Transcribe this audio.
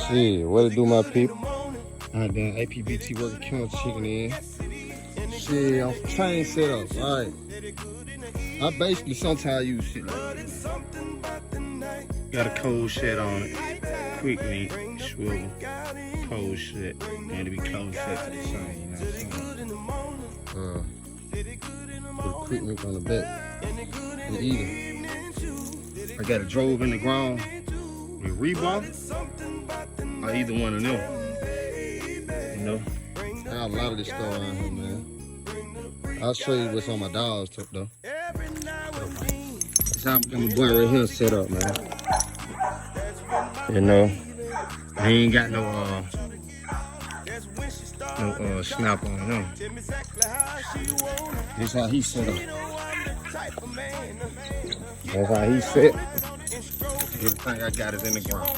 Shit, what it do, my people? Alright, then Apbt working killing chicken in. Shit, I'm train set up, alright. I basically sometimes use shit like this. Got a cold shit on it. Quick meat, swivel, cold shit. And to be cold shit to the sun, you know what I'm saying? Put a quick meat on the back and eat it. I got a drove in the ground with Reebok or either one of them. You know? I have a lot of this stuff around here, man. I'll show you what's on my dogs tip though. That's how my boy right here set up, man. You know, I ain't got no snap on him. This how he set up. That's how he set. Everything I got is in the ground.